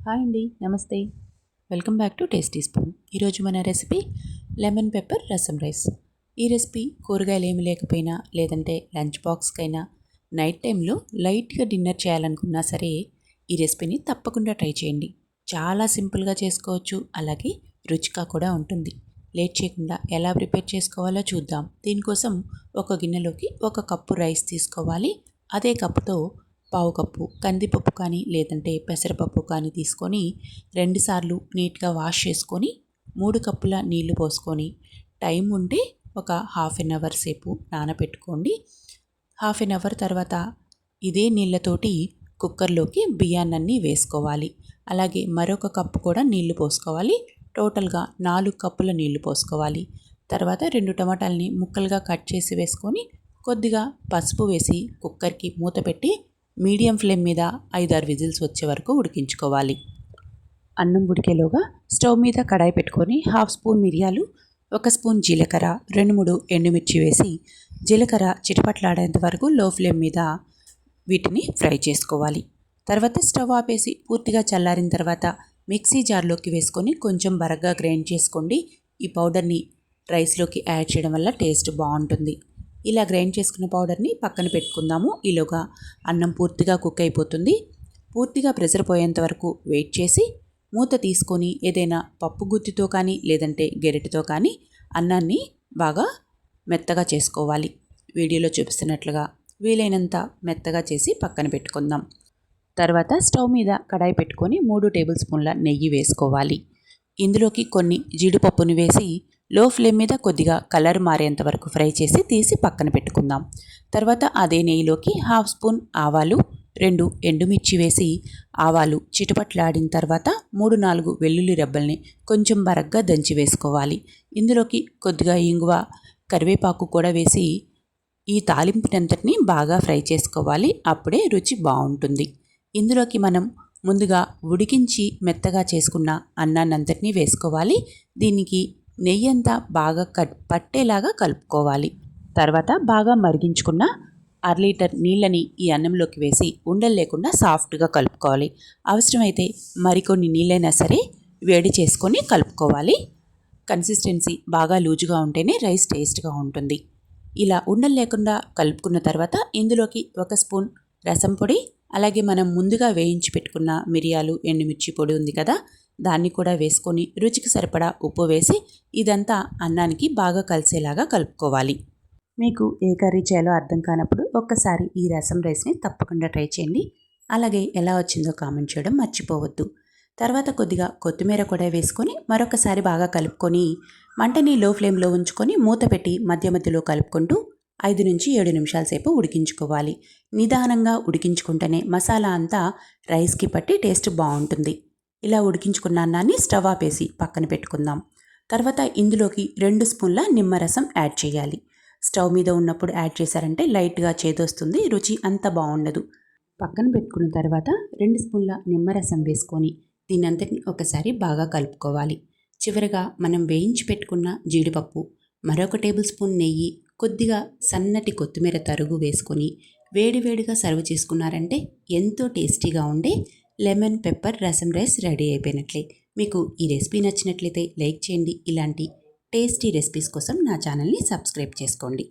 Hi అండి, నమస్తే. Welcome back to tasty spoon. ఈరోజు మన రెసిపీ లెమన్ పెప్పర్ రసం రైస్. ఈ రెసిపీ కూరగాయలు ఏమి లేకపోయినా, లేదంటే లంచ్ బాక్స్కైనా, నైట్ టైంలో లైట్గా డిన్నర్ చేయాలనుకున్నా సరే ఈ రెసిపీని తప్పకుండా ట్రై చేయండి. చాలా సింపుల్గా చేసుకోవచ్చు, అలాగే రుచిగా కూడా ఉంటుంది. లేట్ చేయకుండా ఎలా ప్రిపేర్ చేసుకోవాలో చూద్దాం. దీనికోసం ఒక గిన్నెలోకి 1 కప్పు రైస్ తీసుకోవాలి. అదే కప్పుతో పావు కప్పు కందిపప్పు కానీ లేదంటే పెసరపప్పు కానీ తీసుకొని 2 సార్లు నీట్గా వాష్ చేసుకొని 3 కప్పుల నీళ్లు పోసుకొని టైం ఉంటే ఒక హాఫ్ అన్ అవర్ సేపు నానబెట్టుకోండి. హాఫ్ అన్ అవర్ తర్వాత ఇదే నీళ్ళతోటి కుక్కర్లోకి బియ్యాన్ని వేసుకోవాలి. అలాగే మరొక కప్పు కూడా నీళ్లు పోసుకోవాలి. టోటల్గా 4 కప్పుల నీళ్లు పోసుకోవాలి. తర్వాత 2 టమాటాలని ముక్కలుగా కట్ చేసి వేసుకొని కొద్దిగా పసుపు వేసి కుక్కర్కి మూత పెట్టి మీడియం ఫ్లేమ్ మీద 5-6 విజిల్స్ వచ్చే వరకు ఉడికించుకోవాలి. అన్నం ఉడికేలోగా స్టవ్ మీద కడాయి పెట్టుకొని 1/2 స్పూన్ మిరియాలు, 1 స్పూన్ జీలకర్ర, 2-3 ఎండుమిర్చి వేసి జీలకర్ర చిటపట్లాడేంత వరకు లో ఫ్లేమ్ మీద వీటిని ఫ్రై చేసుకోవాలి. తర్వాత స్టవ్ ఆపేసి పూర్తిగా చల్లారిన తర్వాత మిక్సీ జార్లోకి వేసుకొని కొంచెం బరగ్గా గ్రైండ్ చేసుకోండి. ఈ పౌడర్ని రైస్లోకి యాడ్ చేయడం వల్ల టేస్ట్ బాగుంటుంది. ఇలా గ్రైండ్ చేసుకున్న పౌడర్ని పక్కన పెట్టుకుందాము. ఈలోగా అన్నం పూర్తిగా కుక్ అయిపోతుంది. పూర్తిగా ప్రెషర్ పోయేంత వరకు వెయిట్ చేసి మూత తీసుకొని ఏదైనా పప్పు గుత్తితో కానీ లేదంటే గెరిటితో కానీ అన్నాన్ని బాగా మెత్తగా చేసుకోవాలి. వీడియోలో చూపిస్తున్నట్లుగా వీలైనంత మెత్తగా చేసి పక్కన పెట్టుకుందాం. తర్వాత స్టవ్ మీద కడాయి పెట్టుకొని 3 టేబుల్ స్పూన్ల నెయ్యి వేసుకోవాలి. ఇందులోకి కొన్ని జీడిపప్పుని వేసి లో ఫ్లేమ్ మీద కొద్దిగా కలర్ మారేంత వరకు ఫ్రై చేసి తీసి పక్కన పెట్టుకుందాం. తర్వాత అదే నెయ్యిలోకి 1/2 స్పూన్ ఆవాలు, 2 ఎండుమిర్చి వేసి ఆవాలు చిటపట్లాడిన తర్వాత 3-4 వెల్లుల్లి రెబ్బల్ని కొంచెం బరగ్గా దంచి వేసుకోవాలి. ఇందులోకి కొద్దిగా ఇంగువ, కరివేపాకు కూడా వేసి ఈ తాలింపునంతటిని బాగా ఫ్రై చేసుకోవాలి. అప్పుడే రుచి బాగుంటుంది. ఇందులోకి మనం ముందుగా ఉడికించి మెత్తగా చేసుకున్న అన్నాన్నంతటినీ వేసుకోవాలి. దీనికి నెయ్యి అంతా బాగా పట్టేలాగా కలుపుకోవాలి. తర్వాత బాగా మరిగించుకున్న 1/2 లీటర్ నీళ్ళని ఈ అన్నంలోకి వేసి ఉండలు లేకుండా సాఫ్ట్గా కలుపుకోవాలి. అవసరమైతే మరికొన్ని నీళ్ళైనా సరే వేడి చేసుకొని కలుపుకోవాలి. కన్సిస్టెన్సీ బాగా లూజుగా ఉంటేనే రైస్ టేస్ట్గా ఉంటుంది. ఇలా ఉండలు లేకుండా కలుపుకున్న తర్వాత ఇందులోకి 1 స్పూన్ రసం పొడి, అలాగే మనం ముందుగా వేయించి పెట్టుకున్న మిరియాలు, ఎండుమిర్చి పొడి ఉంది కదా, దాన్ని కూడా వేసుకొని రుచికి సరిపడా ఉప్పు వేసి ఇదంతా అన్నానికి బాగా కలిసేలాగా కలుపుకోవాలి. మీకు ఏ కర్రీ చేయాలో అర్థం కానప్పుడు ఒక్కసారి ఈ రసం రైస్ని తప్పకుండా ట్రై చేయండి. అలాగే ఎలా వచ్చిందో కామెంట్ చేయడం మర్చిపోవద్దు. తర్వాత కొద్దిగా కొత్తిమీర కూడా వేసుకొని మరొకసారి బాగా కలుపుకొని మంటని లో ఫ్లేమ్లో ఉంచుకొని మూత పెట్టి మధ్య మధ్యలో కలుపుకుంటూ 5-7 నిమిషాల సేపు ఉడికించుకోవాలి. నిదానంగా ఉడికించుకుంటేనే మసాలా అంతా రైస్కి పట్టి టేస్ట్ బాగుంటుంది. ఇలా ఉడికించుకున్న అన్నాన్ని స్టవ్ ఆపేసి పక్కన పెట్టుకుందాం. తర్వాత ఇందులోకి 2 స్పూన్ల నిమ్మరసం యాడ్ చేయాలి. స్టవ్ మీద ఉన్నప్పుడు యాడ్ చేశారంటే లైట్గా చేదొస్తుంది, రుచి అంత బాగుండదు. పక్కన పెట్టుకున్న తర్వాత 2 స్పూన్ల నిమ్మరసం వేసుకొని దీనంతటిని ఒకసారి బాగా కలుపుకోవాలి. చివరగా మనం వేయించి పెట్టుకున్న జీడిపప్పు, మరొక టేబుల్ స్పూన్ నెయ్యి, కొద్దిగా సన్నటి కొత్తిమీర తరుగు వేసుకొని వేడివేడిగా సర్వ్ చేసుకున్నారంటే ఎంతో టేస్టీగా ఉండే లెమన్ పెప్పర్ రసం రైస్ రెడీ అయిపోయినట్లే. మీకు ఈ రెసిపీ నచ్చినట్లయితే లైక్ చేయండి. ఇలాంటి టేస్టీ రెసిపీస్ కోసం నా ఛానల్ని సబ్స్క్రైబ్ చేసుకోండి.